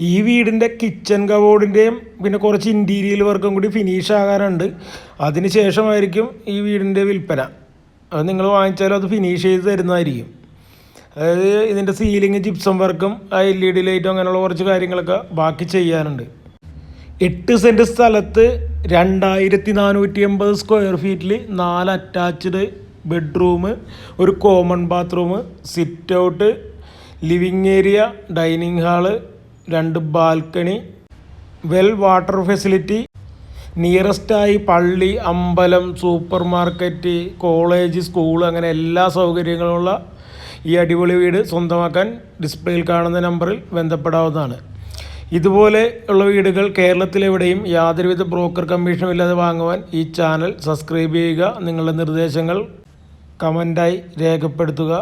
ഈ വീടിൻ്റെ കിച്ചൺ കബോർഡിൻ്റെയും പിന്നെ കുറച്ച് ഇൻറ്റീരിയൽ വർക്കും കൂടി ഫിനിഷ് ആകാനുണ്ട്. അതിന് ശേഷമായിരിക്കും ഈ വീടിൻ്റെ വിൽപ്പന. അത് നിങ്ങൾ വാങ്ങിച്ചാലും അത് ഫിനിഷ് ചെയ്ത് തരുന്നതായിരിക്കും. അതായത് ഇതിൻ്റെ സീലിംഗ് ജിപ്സം വർക്കും LED ലൈറ്റും അങ്ങനെയുള്ള കുറച്ച് കാര്യങ്ങളൊക്കെ ബാക്കി ചെയ്യാനുണ്ട്. 8 സെൻറ്റ് സ്ഥലത്ത് 2480 സ്ക്വയർ ഫീറ്റിൽ 4 അറ്റാച്ച്ഡ് ബെഡ്റൂം, ഒരു common bathroom, sit out, living area, dining hall, 2 balcony, well water facility, നിയറസ്റ്റായി പള്ളി, അമ്പലം, സൂപ്പർ മാർക്കറ്റ്, കോളേജ്, സ്കൂൾ അങ്ങനെ എല്ലാ സൗകര്യങ്ങളുമുള്ള ഈ അടിപൊളി വീട് സ്വന്തമാക്കാൻ ഡിസ്പ്ലേയിൽ കാണുന്ന നമ്പറിൽ ബന്ധപ്പെടാവുന്നതാണ്. ഇതുപോലെ ഉള്ള വീടുകൾ കേരളത്തിലെവിടെയും യാതൊരുവിധ ബ്രോക്കർ കമ്മീഷനും ഇല്ലാതെ വാങ്ങുവാൻ ഈ ചാനൽ സബ്സ്ക്രൈബ് ചെയ്യുക. നിങ്ങളുടെ നിർദ്ദേശങ്ങൾ കമൻ്റായി രേഖപ്പെടുത്തുക.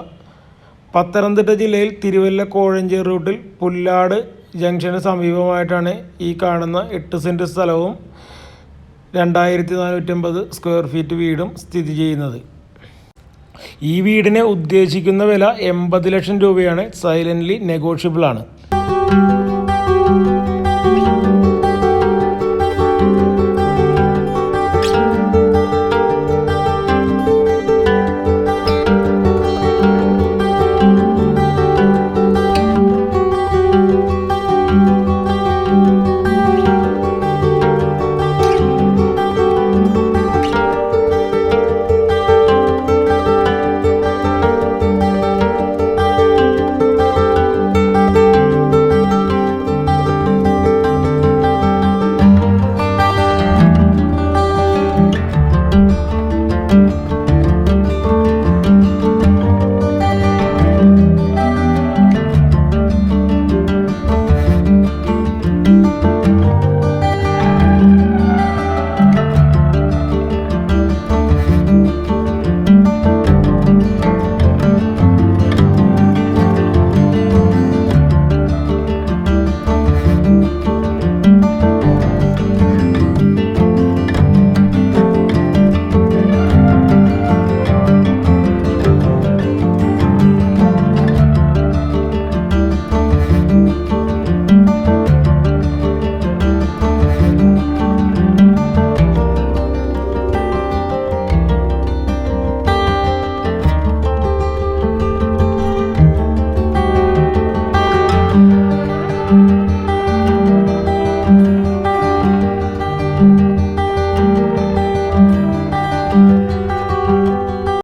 പത്തനംതിട്ട ജില്ലയിൽ തിരുവല്ല കോഴഞ്ചേരി റൂട്ടിൽ പുല്ലാട് ജംഗ്ഷന് സമീപമായിട്ടാണ് ഈ കാണുന്ന 8 സെൻറ്റ് സ്ഥലവും 2450 സ്ക്വയർ ഫീറ്റ് വീടും സ്ഥിതി ചെയ്യുന്നത്. ഈ വീടിന് ഉദ്ദേശിക്കുന്ന വില 80 ലക്ഷം രൂപയാണ്. സൈലൻ്റ്ലി നെഗോഷ്യബിൾ ആണ്.